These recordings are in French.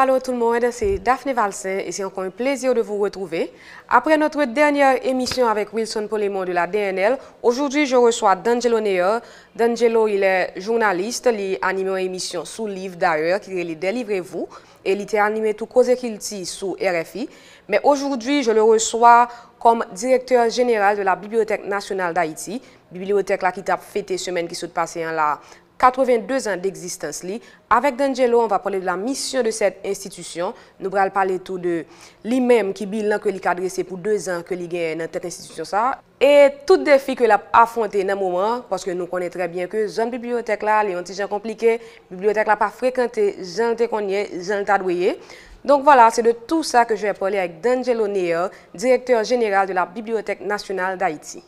Allô tout le monde, c'est Daphné Valsin et c'est encore un plaisir de vous retrouver. Après notre dernière émission avec Wilson Polémon de la DNL, aujourd'hui je reçois D'Angelo Neyer. D'Angelo, il est journaliste, il anime une émission sous livre d'ailleurs qui est Délivrez-vous et il était animé tout cause qu'il dit sous RFI. Mais aujourd'hui, je le reçois comme directeur général de la Bibliothèque nationale d'Haïti, bibliothèque là qui t'a fêté semaine qui s'est passée en la 82 ans d'existence. Avec D'Angelo, on va parler de la mission de cette institution. Nous allons parler tout de lui-même qui bilan que il a adressé pour 2 ans que il gagne dans cette institution ça et tout défi que l'a affronté dans le moment parce que nous connaissons très bien que zone bibliothèque là, les un petit gens compliqué, bibliothèque là pas fréquenté, gens te connaît, gens t'adoué. Donc voilà, c'est de tout ça que je vais parler avec D'Angelo Neyer, directeur général de la Bibliothèque nationale d'Haïti.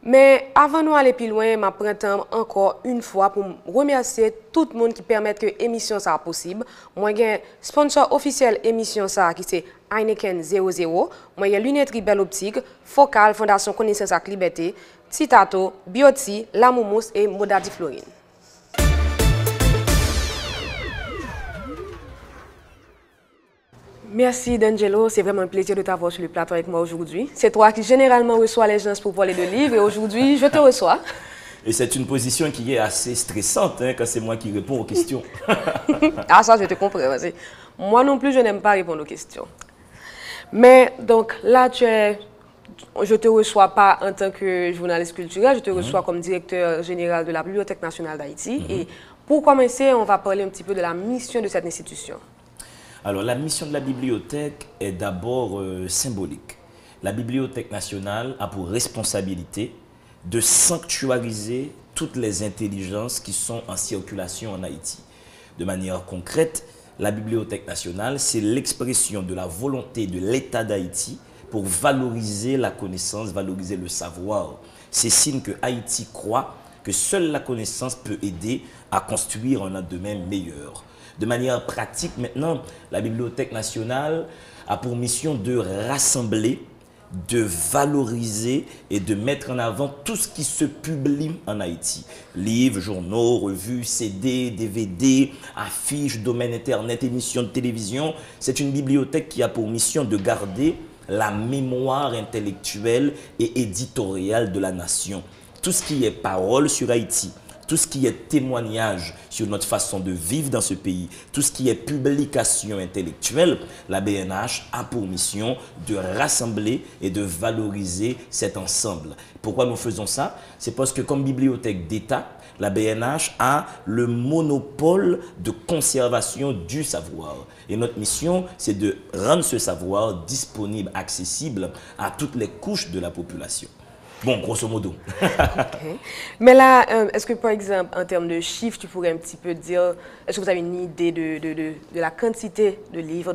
Mais avant de aller plus loin, je prends encore une fois pour remercier tout le monde qui permet que l'émission soit possible. Moi, j'ai sponsor officiel émission ça qui c'est Heineken 00. Moi, j'ai Lunetterie Belle Optique, Focal, Fondation Connaissance et Liberté, Titato, Bioti, La Moumous et Modadi Florine. Merci D'Angelo, c'est vraiment un plaisir de t'avoir sur le plateau avec moi aujourd'hui. C'est toi qui généralement reçois les gens pour parler de livres et aujourd'hui je te reçois. Et c'est une position qui est assez stressante quand c'est moi qui réponds aux questions. Ah ça je te comprends, vas-y. Moi non plus je n'aime pas répondre aux questions. Mais donc là je te reçois pas en tant que journaliste culturel, je te reçois comme directeur général de la Bibliothèque nationale d'Haïti. Et pour commencer, on va parler un petit peu de la mission de cette institution. Alors, la mission de la bibliothèque est d'abord symbolique. La Bibliothèque nationale a pour responsabilité de sanctuariser toutes les intelligences qui sont en circulation en Haïti. De manière concrète, la Bibliothèque nationale, c'est l'expression de la volonté de l'État d'Haïti pour valoriser la connaissance, valoriser le savoir. C'est signe que Haïti croit que seule la connaissance peut aider à construire un lendemain meilleur. De manière pratique, maintenant, la Bibliothèque nationale a pour mission de rassembler, de valoriser et de mettre en avant tout ce qui se publie en Haïti. Livres, journaux, revues, CD, DVD, affiches, domaine Internet, émissions de télévision. C'est une bibliothèque qui a pour mission de garder la mémoire intellectuelle et éditoriale de la nation. Tout ce qui est parole sur Haïti, tout ce qui est témoignage sur notre façon de vivre dans ce pays, tout ce qui est publication intellectuelle, la BNH a pour mission de rassembler et de valoriser cet ensemble. Pourquoi nous faisons ça? C'est parce que comme bibliothèque d'État, la BNH a le monopole de conservation du savoir. Et notre mission, c'est de rendre ce savoir disponible, accessible à toutes les couches de la population. Bon, grosso modo. Okay. Mais là, est-ce que par exemple, en termes de chiffres, tu pourrais un petit peu dire, est-ce que vous avez une idée de la quantité de livres,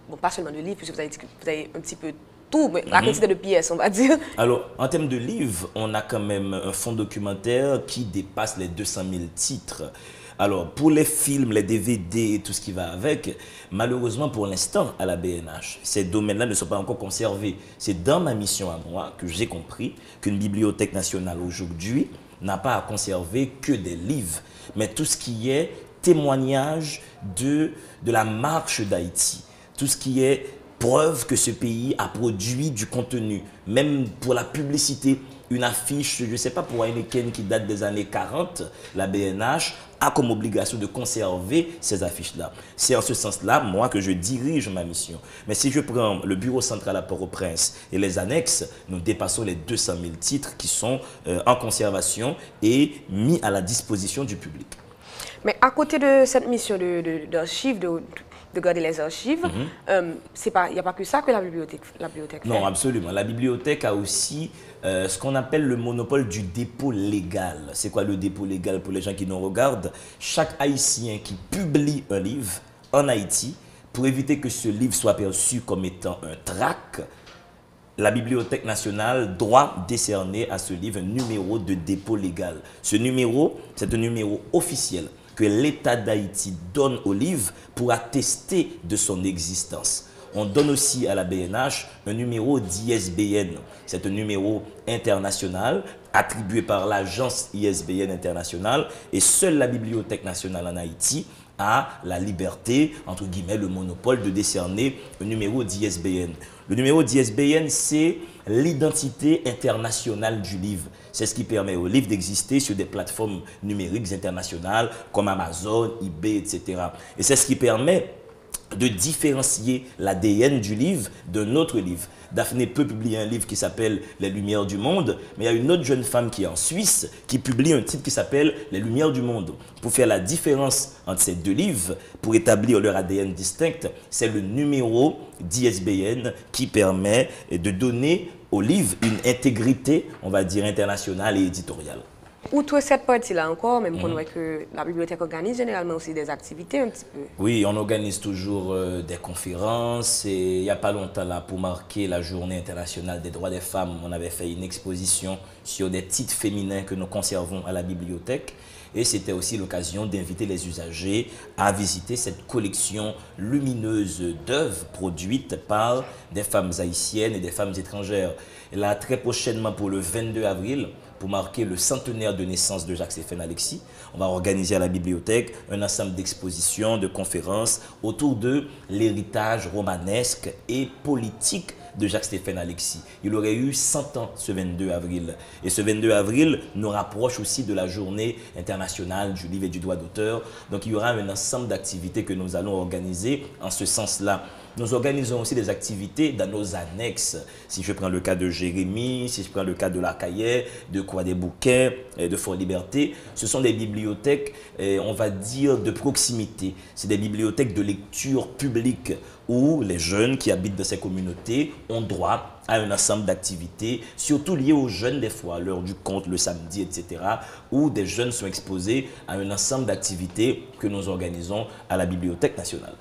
bon, pas seulement de livres, puisque vous avez un petit peu tout, mais la quantité de pièces, on va dire. Alors, en termes de livres, on a quand même un fonds documentaire qui dépasse les 200 000 titres. Alors, pour les films, les DVD et tout ce qui va avec, malheureusement pour l'instant à la BNH, ces domaines-là ne sont pas encore conservés. C'est dans ma mission à moi que j'ai compris qu'une bibliothèque nationale aujourd'hui n'a pas à conserver que des livres, mais tout ce qui est témoignage de la marche d'Haïti, tout ce qui est preuve que ce pays a produit du contenu, même pour la publicité. Une affiche, je ne sais pas, pour Heineken qui date des années 40, la BNH a comme obligation de conserver ces affiches-là. C'est en ce sens-là, moi, que je dirige ma mission. Mais si je prends le bureau central à Port-au-Prince et les annexes, nous dépassons les 200 000 titres qui sont en conservation et mis à la disposition du public. Mais à côté de cette mission d'archives, de garder les archives, il n'y a pas que ça que la bibliothèque fait. Non, absolument. La bibliothèque a aussi ce qu'on appelle le monopole du dépôt légal. C'est quoi le dépôt légal pour les gens qui nous regardent? Chaque Haïtien qui publie un livre en Haïti, pour éviter que ce livre soit perçu comme étant un tract, la Bibliothèque nationale doit décerner à ce livre un numéro de dépôt légal. Ce numéro, c'est un numéro officiel que l'État d'Haïti donne au livre pour attester de son existence. On donne aussi à la BNH un numéro d'ISBN. C'est un numéro international attribué par l'agence ISBN internationale, et seule la Bibliothèque nationale en Haïti a la liberté, entre guillemets, le monopole de décerner un numéro d'ISBN. Le numéro d'ISBN, c'est l'identité internationale du livre. C'est ce qui permet au livre d'exister sur des plateformes numériques internationales comme Amazon, eBay, etc. Et c'est ce qui permet de différencier l'ADN du livre d'un autre livre. Daphné peut publier un livre qui s'appelle Les Lumières du Monde, mais il y a une autre jeune femme qui est en Suisse qui publie un titre qui s'appelle Les Lumières du Monde. Pour faire la différence entre ces deux livres, pour établir leur ADN distinct, c'est le numéro d'ISBN qui permet de donner au livre une intégrité, on va dire, internationale et éditoriale. Outre cette partie-là encore, même qu'on voit que la bibliothèque organise généralement aussi des activités un petit peu. Oui, on organise toujours des conférences et il n'y a pas longtemps là, pour marquer la journée internationale des droits des femmes, on avait fait une exposition sur des titres féminins que nous conservons à la bibliothèque. Et c'était aussi l'occasion d'inviter les usagers à visiter cette collection lumineuse d'œuvres produites par des femmes haïtiennes et des femmes étrangères. Et là, très prochainement, pour le 22 avril, pour marquer le centenaire de naissance de Jacques-Stéphane Alexis, on va organiser à la bibliothèque un ensemble d'expositions, de conférences autour de l'héritage romanesque et politique de Jacques-Stéphane Alexis. Il aurait eu 100 ans ce 22 avril. Et ce 22 avril nous rapproche aussi de la journée internationale du livre et du droit d'auteur. Donc il y aura un ensemble d'activités que nous allons organiser en ce sens-là. Nous organisons aussi des activités dans nos annexes. Si je prends le cas de Jérémy, si je prends le cas de La Caillet, de Croix des Bouquets, de Fort Liberté, ce sont des bibliothèques, on va dire, de proximité. C'est des bibliothèques de lecture publique où les jeunes qui habitent dans ces communautés ont droit à un ensemble d'activités, surtout liées aux jeunes des fois, l'heure du conte, le samedi, etc., où des jeunes sont exposés à un ensemble d'activités que nous organisons à la Bibliothèque nationale.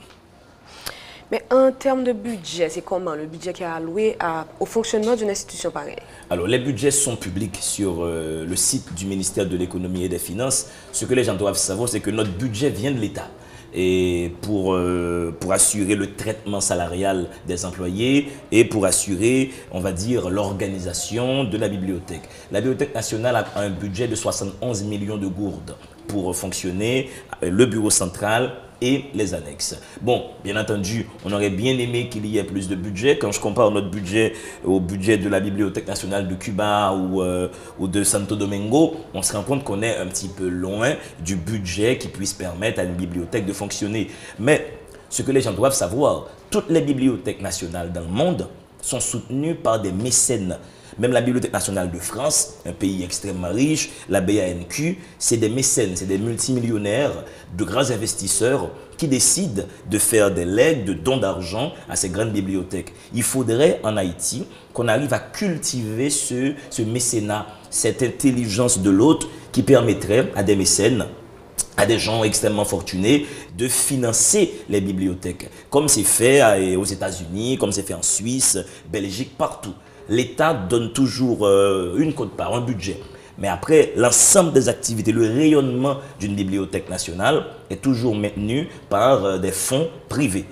Mais en termes de budget, c'est comment le budget qui est alloué au fonctionnement d'une institution pareille? Alors, les budgets sont publics sur le site du ministère de l'Économie et des Finances. Ce que les gens doivent savoir, c'est que notre budget vient de l'État. Et pour assurer le traitement salarial des employés et pour assurer, on va dire, l'organisation de la bibliothèque. La Bibliothèque nationale a un budget de 71 millions de gourdes pour fonctionner, le bureau central et les annexes. Bon, bien entendu, on aurait bien aimé qu'il y ait plus de budget. Quand je compare notre budget au budget de la Bibliothèque nationale de Cuba ou de Santo Domingo, on se rend compte qu'on est un petit peu loin du budget qui puisse permettre à une bibliothèque de fonctionner. Mais ce que les gens doivent savoir, toutes les bibliothèques nationales dans le monde sont soutenues par des mécènes. Même la Bibliothèque nationale de France, un pays extrêmement riche, la BANQ, c'est des mécènes, c'est des multimillionnaires, de grands investisseurs qui décident de faire des legs, de dons d'argent à ces grandes bibliothèques. Il faudrait en Haïti qu'on arrive à cultiver ce mécénat, cette intelligence de l'autre qui permettrait à des mécènes, à des gens extrêmement fortunés de financer les bibliothèques, comme c'est fait aux États-Unis, comme c'est fait en Suisse, Belgique, partout. L'État donne toujours une quote-part, un budget. Mais après, l'ensemble des activités, le rayonnement d'une bibliothèque nationale est toujours maintenu par des fonds privés.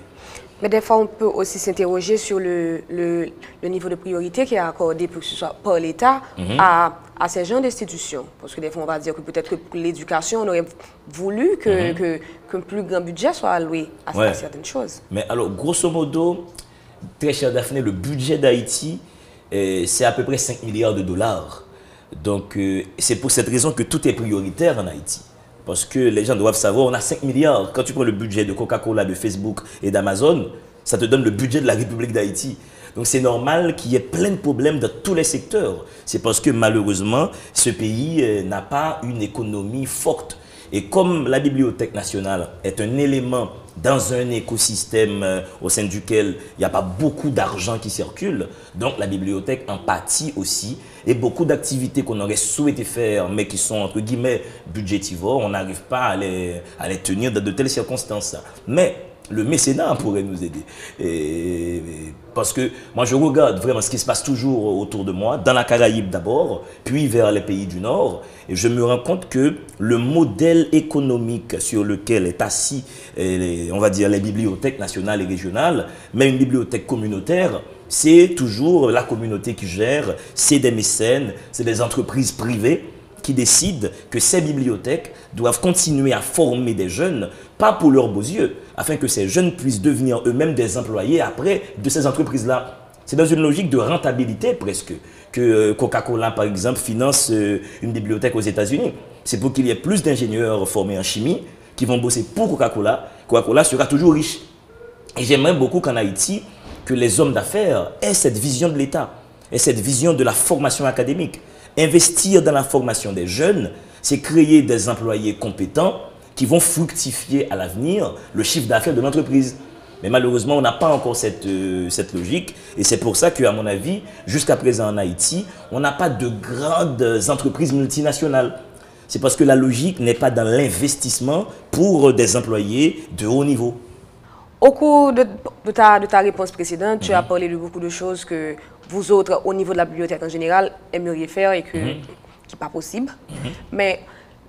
Mais des fois, on peut aussi s'interroger sur le niveau de priorité qui est accordé pour que ce soit par l'État à ces genres d'institutions. Parce que des fois, on va dire que peut-être que pour l'éducation, on aurait voulu qu'un plus grand budget soit alloué à certaines choses. Mais alors, grosso modo, très cher Daphné, le budget d'Haïti, c'est à peu près 5 milliards de dollars. Donc, c'est pour cette raison que tout est prioritaire en Haïti. Parce que les gens doivent savoir, on a 5 milliards. Quand tu prends le budget de Coca-Cola, de Facebook et d'Amazon, ça te donne le budget de la République d'Haïti. Donc, c'est normal qu'il y ait plein de problèmes dans tous les secteurs. C'est parce que malheureusement, ce pays n'a pas une économie forte. Et comme la Bibliothèque nationale est un élément dans un écosystème au sein duquel il n'y a pas beaucoup d'argent qui circule, donc la bibliothèque en pâtit aussi. Et beaucoup d'activités qu'on aurait souhaité faire, mais qui sont entre guillemets budgétivores, on n'arrive pas à les tenir dans de telles circonstances. Mais le mécénat pourrait nous aider. Parce que moi, je regarde vraiment ce qui se passe toujours autour de moi, dans la Caraïbe d'abord, puis vers les pays du Nord, et je me rends compte que le modèle économique sur lequel est assis, on va dire, les bibliothèques nationales et régionales, mais une bibliothèque communautaire, c'est toujours la communauté qui gère, c'est des mécènes, c'est des entreprises privées qui décident que ces bibliothèques doivent continuer à former des jeunes, pas pour leurs beaux yeux, afin que ces jeunes puissent devenir eux-mêmes des employés après de ces entreprises-là. C'est dans une logique de rentabilité presque que Coca-Cola, par exemple, finance une bibliothèque aux États-Unis. C'est pour qu'il y ait plus d'ingénieurs formés en chimie qui vont bosser pour Coca-Cola. Coca-Cola sera toujours riche. Et j'aimerais beaucoup qu'en Haïti, que les hommes d'affaires aient cette vision de l'État, aient cette vision de la formation académique. Investir dans la formation des jeunes, c'est créer des employés compétents qui vont fructifier à l'avenir le chiffre d'affaires de l'entreprise. Mais malheureusement, on n'a pas encore cette logique. Et c'est pour ça qu'à mon avis, jusqu'à présent en Haïti, on n'a pas de grandes entreprises multinationales. C'est parce que la logique n'est pas dans l'investissement pour des employés de haut niveau. Au cours de ta réponse précédente, tu as parlé de beaucoup de choses que vous autres, au niveau de la bibliothèque en général, aimeriez faire et qui n'est pas possible. Mais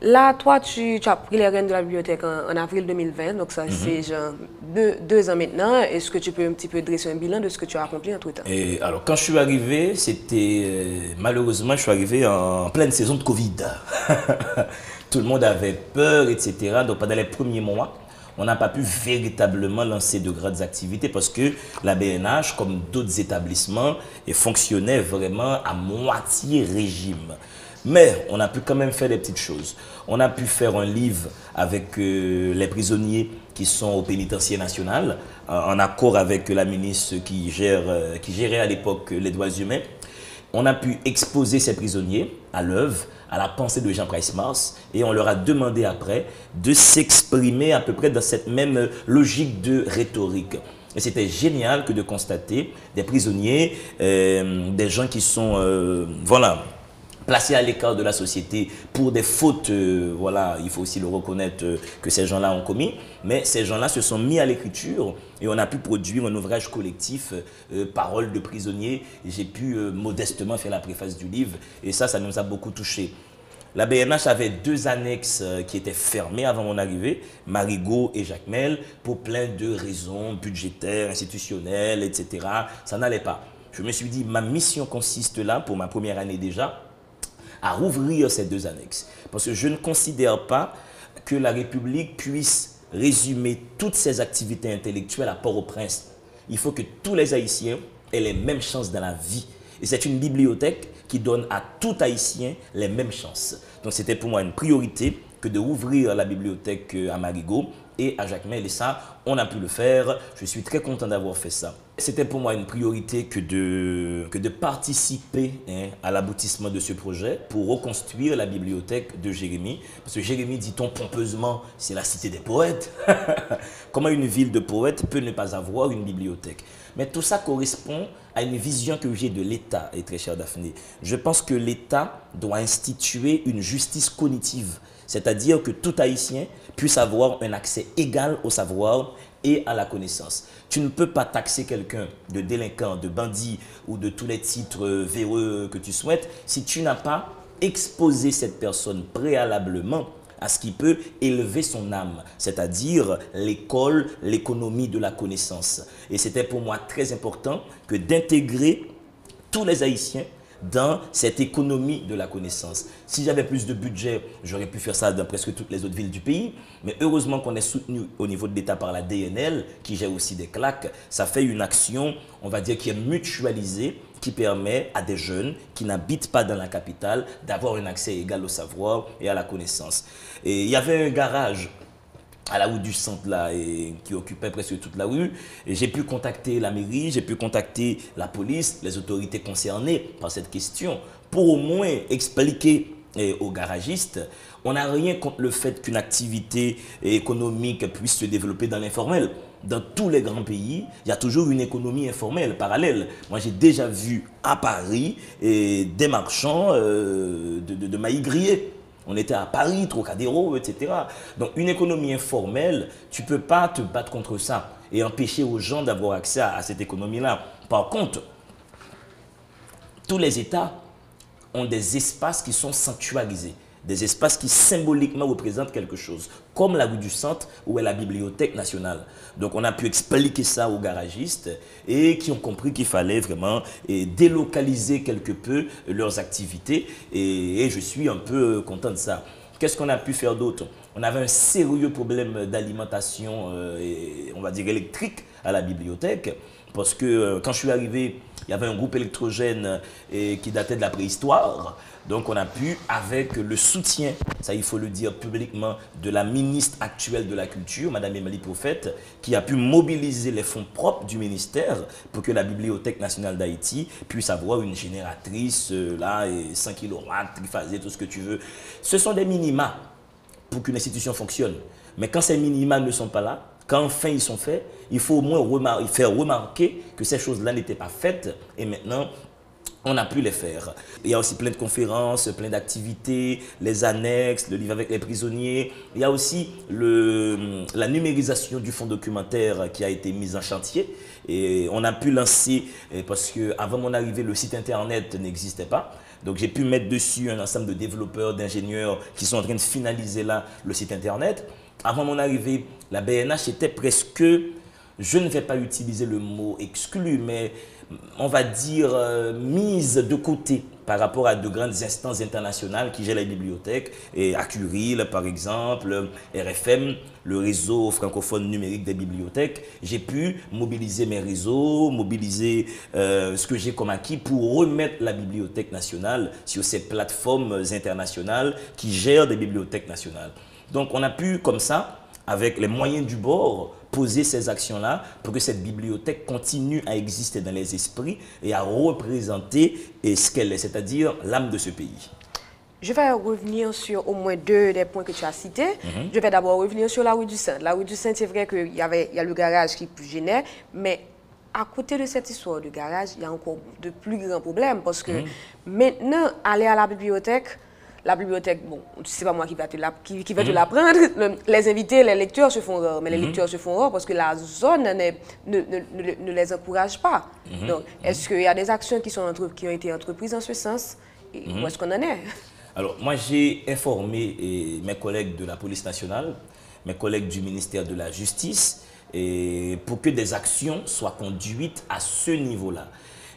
là, toi, tu as pris les rênes de la bibliothèque en avril 2020, donc ça c'est genre 2 ans maintenant. Est-ce que tu peux un petit peu dresser un bilan de ce que tu as accompli entre-temps? Et alors, quand je suis arrivé, malheureusement, je suis arrivé en pleine saison de Covid. Tout le monde avait peur, etc. Donc, pendant les premiers mois, on n'a pas pu véritablement lancer de grandes activités parce que la BNH, comme d'autres établissements, fonctionnait vraiment à moitié régime. Mais on a pu quand même faire des petites choses. On a pu faire un livre avec les prisonniers qui sont au pénitencier national, en accord avec la ministre qui gérait à l'époque les droits humains. On a pu exposer ces prisonniers à l'œuvre, à la pensée de Jean Price-Mars, et on leur a demandé après de s'exprimer à peu près dans cette même logique de rhétorique. Et c'était génial que de constater des prisonniers, des gens qui sont placés à l'écart de la société pour des fautes, il faut aussi le reconnaître que ces gens-là ont commis, mais ces gens-là se sont mis à l'écriture et on a pu produire un ouvrage collectif, Paroles de prisonniers. J'ai pu modestement faire la préface du livre et ça nous a beaucoup touchés. La BNH avait 2 annexes qui étaient fermées avant mon arrivée, Marigot et Jacmel, pour plein de raisons budgétaires, institutionnelles, etc. Ça n'allait pas. Je me suis dit, ma mission consiste là, pour ma première année déjà, à rouvrir ces 2 annexes. Parce que je ne considère pas que la République puisse résumer toutes ses activités intellectuelles à Port-au-Prince. Il faut que tous les Haïtiens aient les mêmes chances dans la vie. Et c'est une bibliothèque qui donne à tout Haïtien les mêmes chances. Donc c'était pour moi une priorité que de rouvrir la bibliothèque à Marigot et à Jacmel. Et ça, on a pu le faire. Je suis très content d'avoir fait ça. C'était pour moi une priorité que de participer à l'aboutissement de ce projet pour reconstruire la bibliothèque de Jérémie. Parce que Jérémie, dit-on pompeusement, c'est la cité des poètes. Comment une ville de poètes peut ne pas avoir une bibliothèque? Mais tout ça correspond à une vision que j'ai de l'État, et très cher Daphné. Je pense que l'État doit instituer une justice cognitive, c'est-à-dire que tout Haïtien puisse avoir un accès égal au savoir et à la connaissance. Tu ne peux pas taxer quelqu'un de délinquant, de bandit ou de tous les titres véreux que tu souhaites si tu n'as pas exposé cette personne préalablement à ce qui peut élever son âme, c'est-à-dire l'école, l'économie de la connaissance. Et c'était pour moi très important que d'intégrer tous les Haïtiens dans cette économie de la connaissance. Si j'avais plus de budget, j'aurais pu faire ça dans presque toutes les autres villes du pays. Mais heureusement qu'on est soutenu au niveau de l'État par la DNL, qui gère aussi des claques. Ça fait une action, on va dire, qui est mutualisée, qui permet à des jeunes qui n'habitent pas dans la capitale d'avoir un accès égal au savoir et à la connaissance. Et il y avait un garage à la rue du centre là, et qui occupait presque toute la rue. Et j'ai pu contacter la mairie, j'ai pu contacter la police, les autorités concernées par cette question, pour au moins expliquer aux garagistes, on n'a rien contre le fait qu'une activité économique puisse se développer dans l'informel. Dans tous les grands pays, il y a toujours une économie informelle, parallèle. Moi, j'ai déjà vu à Paris des marchands de maïs grillés. On était à Paris, Trocadéro, etc. Donc, une économie informelle, tu ne peux pas te battre contre ça et empêcher aux gens d'avoir accès à cette économie-là. Par contre, tous les États ont des espaces qui sont sanctuarisés. des espaces qui symboliquement représentent quelque chose, comme la rue du Centre où est la Bibliothèque nationale. Donc on a pu expliquer ça aux garagistes et qui ont compris qu'il fallait vraiment délocaliser quelque peu leurs activités et je suis un peu content de ça. Qu'est-ce qu'on a pu faire d'autre? On avait un sérieux problème d'alimentation, on va dire électrique, à la bibliothèque. Parce que quand je suis arrivé, il y avait un groupe électrogène qui datait de la préhistoire. Donc on a pu, avec le soutien, ça il faut le dire publiquement, de la ministre actuelle de la Culture, Madame Emilie Prophète, qui a pu mobiliser les fonds propres du ministère pour que la Bibliothèque nationale d'Haïti puisse avoir une génératrice, là, et 100 kW, triphasée, tout ce que tu veux. Ce sont des minima pour qu'une institution fonctionne. Mais quand ces minima ne sont pas là, quand enfin ils sont faits, il faut au moins faire remarquer que ces choses-là n'étaient pas faites et maintenant on a pu les faire. Il y a aussi plein de conférences, plein d'activités, les annexes, le livre avec les prisonniers. Il y a aussi la numérisation du fonds documentaire qui a été mise en chantier. Et on a pu lancer, parce qu'avant mon arrivée, le site internet n'existait pas. Donc j'ai pu mettre dessus un ensemble de développeurs, d'ingénieurs qui sont en train de finaliser là le site internet. Avant mon arrivée, la BNH était presque, je ne vais pas utiliser le mot exclu, mais on va dire mise de côté par rapport à de grandes instances internationales qui gèrent les bibliothèques, et Accuril par exemple, RFM, le réseau francophone numérique des bibliothèques. J'ai pu mobiliser mes réseaux, mobiliser ce que j'ai comme acquis pour remettre la Bibliothèque nationale sur ces plateformes internationales qui gèrent des bibliothèques nationales. Donc on a pu comme ça, avec les moyens du bord, poser ces actions-là pour que cette bibliothèque continue à exister dans les esprits et à représenter ce qu'elle est, c'est-à-dire l'âme de ce pays. Je vais revenir sur au moins deux des points que tu as cités. Je vais d'abord revenir sur la rue du Centre. La rue du Centre, c'est vrai qu'il y a le garage qui gênait, mais à côté de cette histoire de garage, il y a encore de plus grands problèmes parce que maintenant, aller à la bibliothèque, bon, c'est pas moi qui vais te l'apprendre. Les invités, les lecteurs se font rares, mais les lecteurs se font rares parce que la zone ne les encourage pas. Donc, est-ce qu'il y a des actions qui ont été entreprises en ce sens et où est-ce qu'on en est? Alors, moi, j'ai informé mes collègues de la police nationale, mes collègues du ministère de la Justice, pour que des actions soient conduites à ce niveau-là.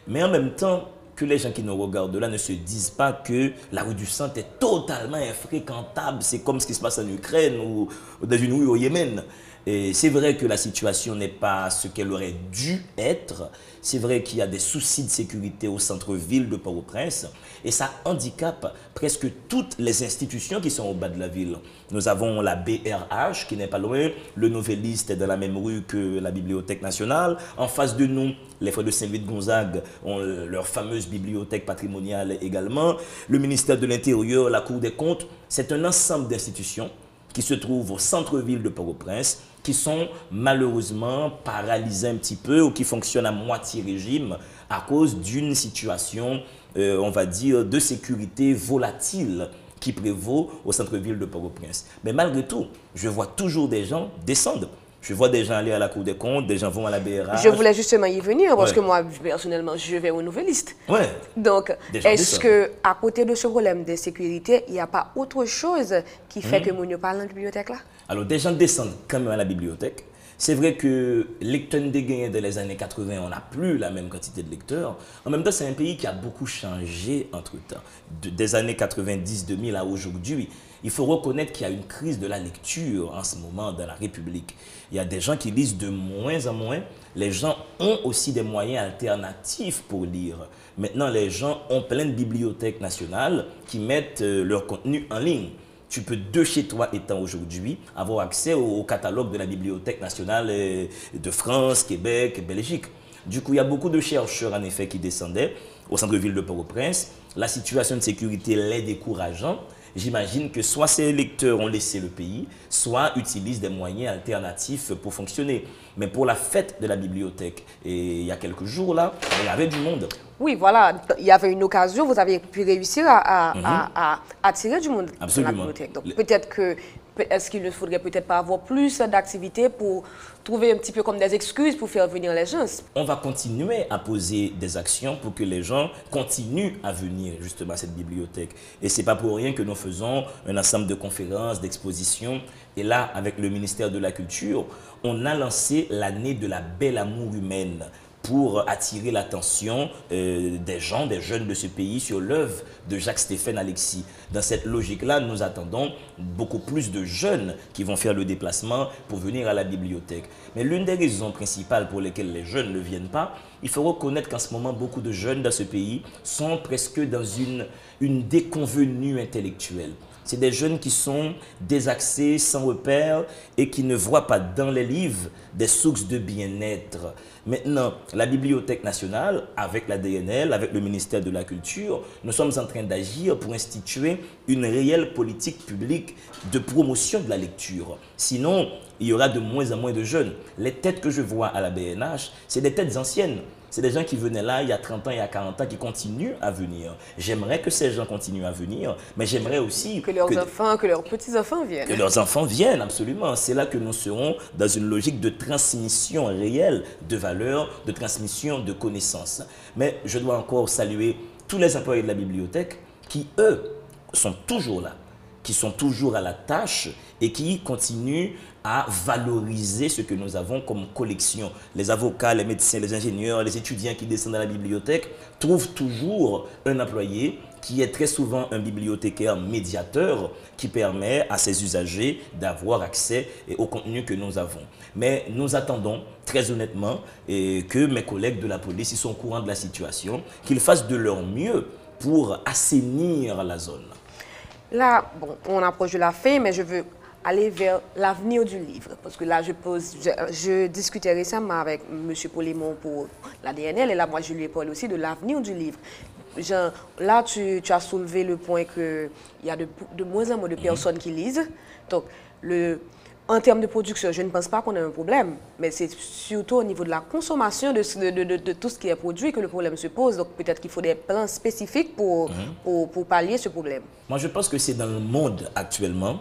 Mais en même temps, que les gens qui nous regardent là ne se disent pas que la rue du Centre est totalement infréquentable. C'est comme ce qui se passe en Ukraine ou dans une rue au Yémen. C'est vrai que la situation n'est pas ce qu'elle aurait dû être. C'est vrai qu'il y a des soucis de sécurité au centre-ville de Port-au-Prince et ça handicape presque toutes les institutions qui sont au bas de la ville. Nous avons la BRH qui n'est pas loin, le Noveliste est dans la même rue que la Bibliothèque nationale. En face de nous, les frères de Saint-Louis de Gonzague ont leur fameuse bibliothèque patrimoniale également. Le ministère de l'Intérieur, la Cour des comptes, c'est un ensemble d'institutions qui se trouvent au centre-ville de Port-au-Prince, qui sont malheureusement paralysés un petit peu ou qui fonctionnent à moitié régime à cause d'une situation, on va dire, de sécurité volatile qui prévaut au centre-ville de Port-au-Prince. Mais malgré tout, je vois toujours des gens descendre. Je vois des gens aller à la Cour des comptes, des gens vont à la BRH. Je voulais justement y venir parce que moi, personnellement, je vais au Noveliste. Ouais. Donc, est-ce qu'à côté de ce problème de sécurité, il n'y a pas autre chose qui fait que nous ne parlons de la bibliothèque là? Alors, des gens descendent quand même à la bibliothèque. C'est vrai que lecteurs dégainés dans les années 80, on n'a plus la même quantité de lecteurs. En même temps, c'est un pays qui a beaucoup changé entre-temps. Des années 90-2000 à aujourd'hui, il faut reconnaître qu'il y a une crise de la lecture en ce moment dans la République. Il y a des gens qui lisent de moins en moins. Les gens ont aussi des moyens alternatifs pour lire. Maintenant, les gens ont plein de bibliothèques nationales qui mettent leur contenu en ligne. Tu peux de chez toi étant aujourd'hui avoir accès au catalogue de la Bibliothèque nationale de France, Québec, Belgique. Du coup, il y a beaucoup de chercheurs en effet qui descendaient au centre-ville de Port-au-Prince. La situation de sécurité l'est décourageante. J'imagine que soit ces lecteurs ont laissé le pays, soit utilisent des moyens alternatifs pour fonctionner. Mais pour la fête de la bibliothèque, et il y a quelques jours là, il y avait du monde. Oui, voilà, il y avait une occasion, vous avez pu réussir à attirer du monde dans la bibliothèque. Donc peut-être que est-ce qu'il ne faudrait peut-être pas avoir plus d'activités pour trouver un petit peu comme des excuses pour faire venir les gens? On va continuer à poser des actions pour que les gens continuent à venir justement à cette bibliothèque. Et ce n'est pas pour rien que nous faisons un ensemble de conférences, d'expositions. Et là, avec le ministère de la Culture, on a lancé l'année de la belle amour humaine pour attirer l'attention des gens, des jeunes de ce pays sur l'œuvre de Jacques-Stéphane Alexis. Dans cette logique-là, nous attendons beaucoup plus de jeunes qui vont faire le déplacement pour venir à la bibliothèque. Mais l'une des raisons principales pour lesquelles les jeunes ne viennent pas, il faut reconnaître qu'en ce moment, beaucoup de jeunes dans ce pays sont presque dans une déconvenue intellectuelle. C'est des jeunes qui sont désaxés, sans repère et qui ne voient pas dans les livres des sources de bien-être. Maintenant, la Bibliothèque nationale, avec la DNL, avec le ministère de la Culture, nous sommes en train d'agir pour instituer une réelle politique publique de promotion de la lecture. Sinon, il y aura de moins en moins de jeunes. Les têtes que je vois à la BNH, c'est des têtes anciennes. C'est des gens qui venaient là il y a 30 ans, il y a 40 ans, qui continuent à venir. J'aimerais que ces gens continuent à venir, mais j'aimerais aussi que leurs enfants, que leurs petits-enfants viennent. Que leurs enfants viennent, absolument. C'est là que nous serons dans une logique de transmission réelle de valeurs, de transmission de connaissances. Mais je dois encore saluer tous les employés de la bibliothèque qui, eux, sont toujours là, qui sont toujours à la tâche et qui continuent à valoriser ce que nous avons comme collection. Les avocats, les médecins, les ingénieurs, les étudiants qui descendent à la bibliothèque trouvent toujours un employé qui est très souvent un bibliothécaire médiateur qui permet à ses usagers d'avoir accès au contenu que nous avons. Mais nous attendons très honnêtement que mes collègues de la police, ils sont au courant de la situation, qu'ils fassent de leur mieux pour assainir la zone. Là, bon, on approche de la fin, mais je veux aller vers l'avenir du livre. Parce que là, je discutais récemment avec M. Polémon pour la DNL, et là, moi, je lui ai parlé aussi de l'avenir du livre. Genre, là, tu as soulevé le point qu'il y a de moins en moins de personnes qui lisent. Donc, en termes de production, je ne pense pas qu'on ait un problème, mais c'est surtout au niveau de la consommation de tout ce qui est produit que le problème se pose. Donc, peut-être qu'il faut des plans spécifiques pour pallier ce problème. Moi, je pense que c'est dans le monde actuellement,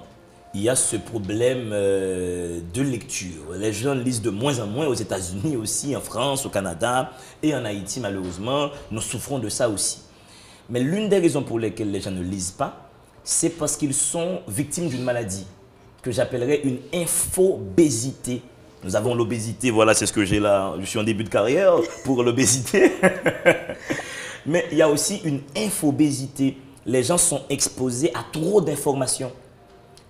il y a ce problème de lecture. Les gens lisent de moins en moins aux États-Unis aussi, en France, au Canada et en Haïti, malheureusement. Nous souffrons de ça aussi. Mais l'une des raisons pour lesquelles les gens ne lisent pas, c'est parce qu'ils sont victimes d'une maladie que j'appellerais une infobésité. Nous avons l'obésité, voilà, c'est ce que j'ai là. Je suis en début de carrière pour l'obésité. Mais il y a aussi une infobésité. Les gens sont exposés à trop d'informations.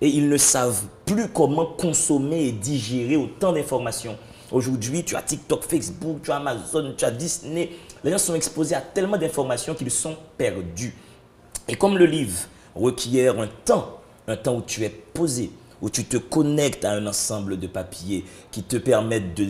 Et ils ne savent plus comment consommer et digérer autant d'informations. Aujourd'hui, tu as TikTok, Facebook, tu as Amazon, tu as Disney. Les gens sont exposés à tellement d'informations qu'ils sont perdus. Et comme le livre requiert un temps où tu es posé, où tu te connectes à un ensemble de papiers qui te permettent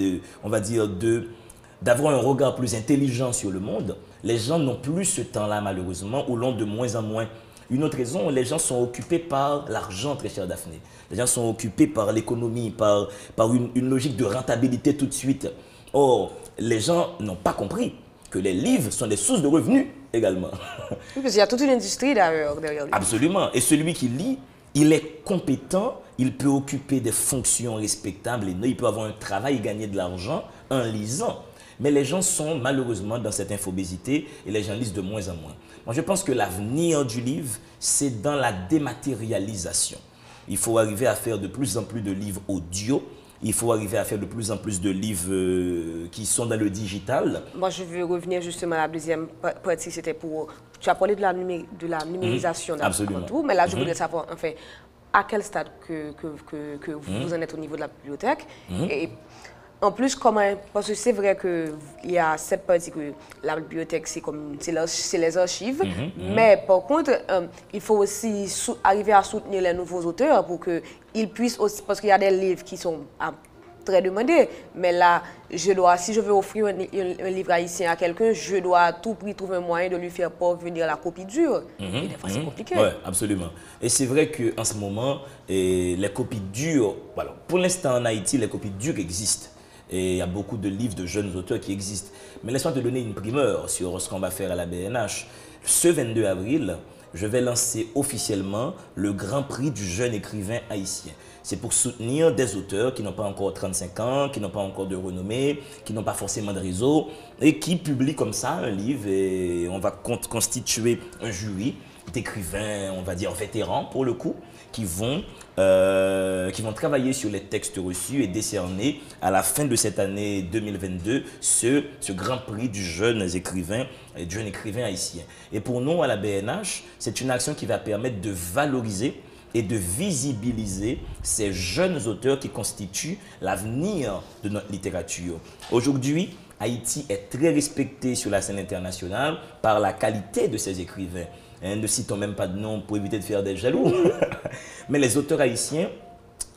d'avoir un regard plus intelligent sur le monde, les gens n'ont plus ce temps-là malheureusement, ou l'ont de moins en moins. Une autre raison, les gens sont occupés par l'argent, très cher Daphné. Les gens sont occupés par l'économie, par une logique de rentabilité tout de suite. Or, les gens n'ont pas compris que les livres sont des sources de revenus également. Oui, parce qu'il y a toute une industrie derrière lui. Absolument. Et celui qui lit, il est compétent, il peut occuper des fonctions respectables, et il peut avoir un travail et gagner de l'argent en lisant. Mais les gens sont malheureusement dans cette infobésité et les gens lisent de moins en moins. Moi, je pense que l'avenir du livre, c'est dans la dématérialisation. Il faut arriver à faire de plus en plus de livres audio. Il faut arriver à faire de plus en plus de livres qui sont dans le digital. Moi, je veux revenir justement à la deuxième partie. C'était pour... Tu as parlé de la numérisation Absolument. Tout, mais là, je voudrais savoir, enfin, à quel stade que vous en êtes au niveau de la bibliothèque. Et en plus, parce que c'est vrai qu'il y a cette partie que la bibliothèque, c'est les archives, mais par contre, il faut aussi arriver à soutenir les nouveaux auteurs pour qu'ils puissent aussi, parce qu'il y a des livres qui sont très demandés, mais là, si je veux offrir un livre haïtien à quelqu'un, je dois à tout prix trouver un moyen de lui faire parvenir la copie dure. Et des fois, c'est compliqué. Oui, absolument. Et c'est vrai qu'en ce moment, les copies dures, voilà, pour l'instant en Haïti, les copies dures existent. Et il y a beaucoup de livres de jeunes auteurs qui existent. Mais laisse-moi te donner une primeur sur ce qu'on va faire à la BNH. Ce 22 avril, je vais lancer officiellement le Grand Prix du jeune écrivain haïtien. C'est pour soutenir des auteurs qui n'ont pas encore 35 ans, qui n'ont pas encore de renommée, qui n'ont pas forcément de réseau et qui publient comme ça un livre et on va constituer un jury d'écrivains, on va dire vétérans pour le coup, qui vont travailler sur les textes reçus et décerner à la fin de cette année 2022 ce Grand Prix du jeune écrivain haïtien. Et pour nous, à la BNH, c'est une action qui va permettre de valoriser et de visibiliser ces jeunes auteurs qui constituent l'avenir de notre littérature. Aujourd'hui, Haïti est très respecté sur la scène internationale par la qualité de ses écrivains. Ne citons même pas de nom pour éviter de faire des jaloux. Mais les auteurs haïtiens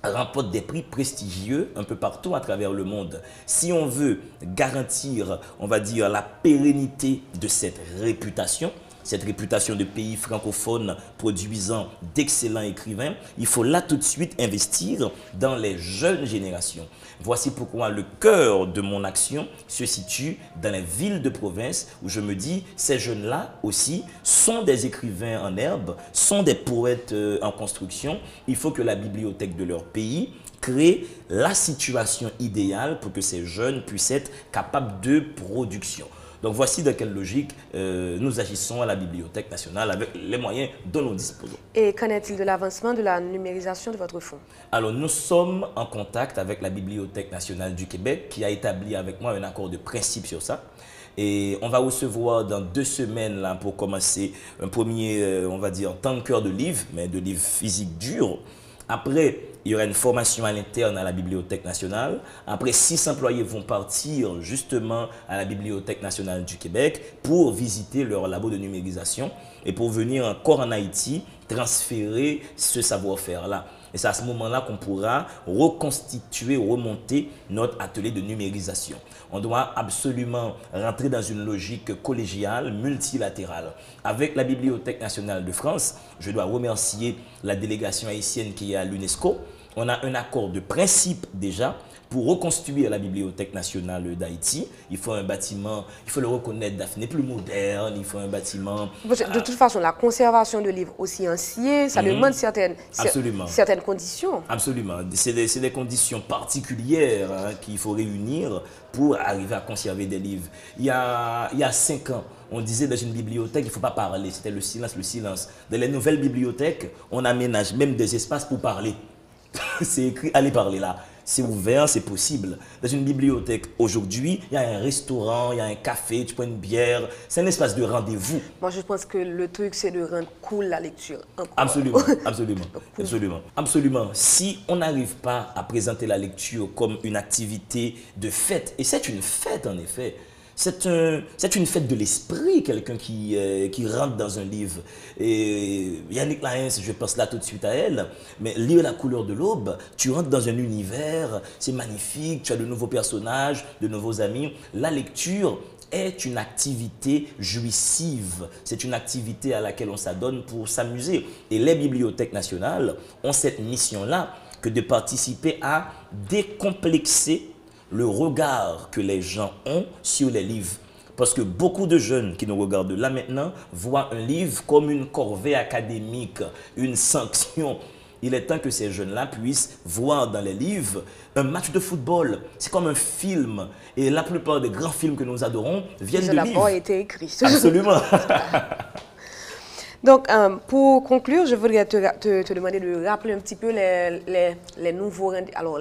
remportent des prix prestigieux un peu partout à travers le monde. Si on veut garantir, on va dire, la pérennité de cette réputation de pays francophones produisant d'excellents écrivains, il faut là tout de suite investir dans les jeunes générations. Voici pourquoi le cœur de mon action se situe dans les villes de province où je me dis, ces jeunes-là aussi sont des écrivains en herbe, sont des poètes en construction. Il faut que la bibliothèque de leur pays crée la situation idéale pour que ces jeunes puissent être capables de production. Donc voici dans quelle logique nous agissons à la Bibliothèque nationale avec les moyens dont nous disposons. Et qu'en est-il de l'avancement de la numérisation de votre fonds? Alors nous sommes en contact avec la Bibliothèque nationale du Québec qui a établi avec moi un accord de principe sur ça. Et on va recevoir dans 2 semaines là, pour commencer un premier, on va dire, tanker de livres, mais de livres physiques durs. Après, il y aura une formation à l'interne à la Bibliothèque nationale. Après, 6 employés vont partir justement à la Bibliothèque nationale du Québec pour visiter leur labo de numérisation et pour venir encore en Haïti transférer ce savoir-faire-là. Et c'est à ce moment-là qu'on pourra reconstituer, remonter notre atelier de numérisation. On doit absolument rentrer dans une logique collégiale, multilatérale. Avec la Bibliothèque nationale de France, je dois remercier la délégation haïtienne qui est à l'UNESCO. On a un accord de principe déjà pour reconstruire la Bibliothèque nationale d'Haïti. Il faut un bâtiment, il faut le reconnaître, Daphné, plus moderne, il faut un bâtiment... De toute façon, la conservation de livres aussi anciens, ça demande certaines conditions. Absolument. C'est des conditions particulières qu'il faut réunir pour arriver à conserver des livres. Il y a 5 ans, on disait dans une bibliothèque, il ne faut pas parler, c'était le silence, le silence. Dans les nouvelles bibliothèques, on aménage même des espaces pour parler. C'est écrit, allez parler là. C'est ouvert, c'est possible. Dans une bibliothèque, aujourd'hui, il y a un restaurant, il y a un café, tu prends une bière. C'est un espace de rendez-vous. Moi, je pense que le truc, c'est de rendre cool la lecture. Absolument, absolument, absolument. Absolument. Si on n'arrive pas à présenter la lecture comme une activité de fête, et c'est une fête en effet, c'est une fête de l'esprit, quelqu'un qui rentre dans un livre. Et Yannick Laens, je pense là tout de suite à elle, mais lire La couleur de l'aube, tu rentres dans un univers, c'est magnifique, tu as de nouveaux personnages, de nouveaux amis. La lecture est une activité jouissive, c'est une activité à laquelle on s'adonne pour s'amuser. Et les bibliothèques nationales ont cette mission-là, que de participer à décomplexer le regard que les gens ont sur les livres. Parce que beaucoup de jeunes qui nous regardent là maintenant voient un livre comme une corvée académique, une sanction. Il est temps que ces jeunes-là puissent voir dans les livres un match de football. C'est comme un film. Et la plupart des grands films que nous adorons viennent de livres. Ils ont d'abord été écrits. Absolument. Donc, pour conclure, je voudrais te demander de rappeler un petit peu les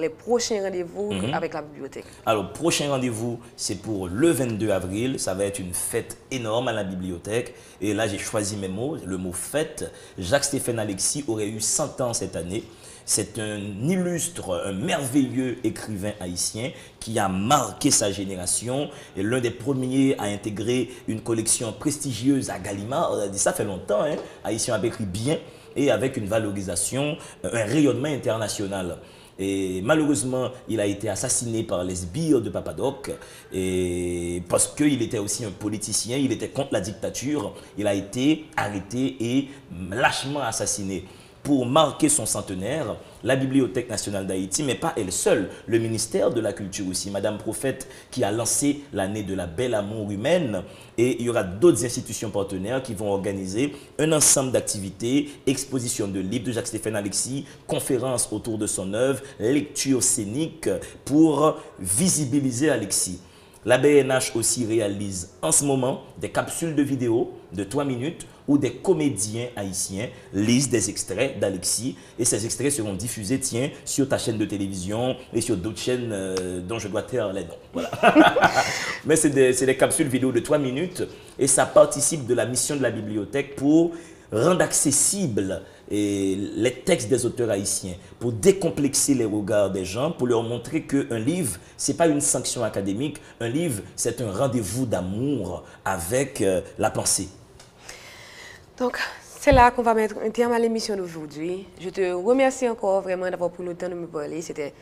prochains rendez-vous avec la bibliothèque. Alors, prochain rendez-vous, c'est pour le 22 avril. Ça va être une fête énorme à la bibliothèque. Et là, j'ai choisi mes mots, le mot fête. Jacques-Stéphane Alexis aurait eu 100 ans cette année. C'est un illustre, un merveilleux écrivain haïtien qui a marqué sa génération et l'un des premiers à intégrer une collection prestigieuse à Gallimard. Ça fait longtemps, hein. Haïtien a écrit bien et avec une valorisation, un rayonnement international. Et malheureusement, il a été assassiné par les sbires de Papadoc et parce qu'il était aussi un politicien, il était contre la dictature, il a été arrêté et lâchement assassiné. pour marquer son centenaire, la Bibliothèque nationale d'Haïti, mais pas elle seule, le ministère de la Culture aussi, Madame Prophète qui a lancé l'année de la belle amour humaine, et il y aura d'autres institutions partenaires qui vont organiser un ensemble d'activités, exposition de livres de Jacques-Stéphane Alexis, conférences autour de son œuvre, lecture scénique pour visibiliser Alexis. La BNH aussi réalise en ce moment des capsules de vidéos de 3 minutes où des comédiens haïtiens lisent des extraits d'Alexis et ces extraits seront diffusés, tiens, sur ta chaîne de télévision et sur d'autres chaînes dont je dois taire les noms. Voilà. Mais c'est des capsules vidéo de 3 minutes et ça participe de la mission de la bibliothèque pour rendre accessible les textes des auteurs haïtiens, pour décomplexer les regards des gens, pour leur montrer qu'un livre, ce n'est pas une sanction académique, un livre, c'est un rendez-vous d'amour avec la pensée. Donc, c'est là qu'on va mettre un terme à l'émission d'aujourd'hui. Je te remercie encore vraiment d'avoir pris le temps de me parler. C'était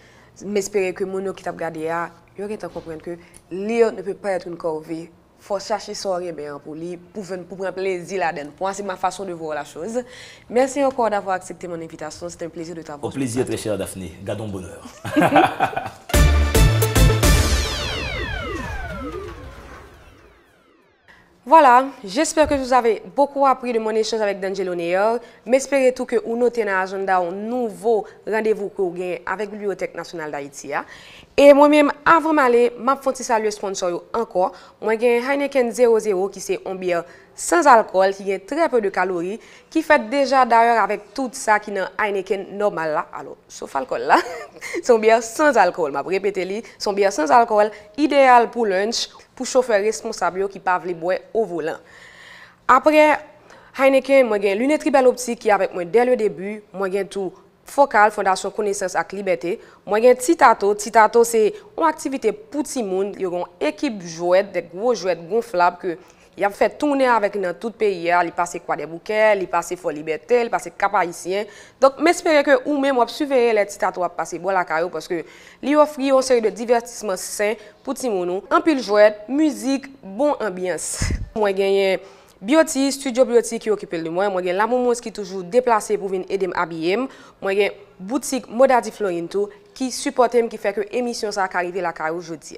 m'espérer que mon qui t'a regardé, il y aurait temps de comprendre que lire ne peut pas être une corvée. Il faut chercher son bien pour lire, pour prendre plaisir là-dedans. Pour moi, c'est ma façon de voir la chose. Merci encore d'avoir accepté mon invitation. C'était un plaisir de t'avoir. Au plaisir, très chère Daphné. Gardons bonheur. Voilà, j'espère que vous avez beaucoup appris de mon échange avec D'Angelo Neyor. M'espérez tout que vous notez dans l'agenda un nouveau rendez-vous que vous gagnez avec la Bibliothèque nationale d'Haïti. Et moi-même, avant d'aller, je vais saluer le sponsor encore. Moi, j'ai Heineken 00 qui c'est une bière sans alcool, qui a très peu de calories, qui fait déjà d'ailleurs avec tout ça qui est dans Heineken normal là. Alors, sauf alcool là. Son bière sans alcool, je vais répéter, son bière sans alcool, idéal pour lunch, pour chauffeur responsable qui ne boire au volant. Après Heineken, moi j'ai Lunetterie Belle Optique qui est avec moi dès le début. Moi j'ai tout Focal, Fondation Connaissance et Liberté. Moi j'ai Titato. Titato c'est une activité pour tout le monde. Il y a une équipe jouet, des gros jouets gonflables que il a fait tourner avec dans tout le pays. Il passe quoi des bouquets, il passe Fort Liberté, il passe Cap Haïtien. Donc, j'espère que vous même surveiller les petits tatouages passer bon la caillou parce que lui offre une série de divertissements sains pour tout le monde. En pile jouet, musique, bon ambiance. Moi gagné Beauty, Studio Beauty qui occupe de moi. Moi gagné la Momos qui toujours déplacé pour venir aider m'habiller. Moi gagné boutique Modadi Florinto qui supporte qui fait que émission ça arrive la caillou aujourd'hui.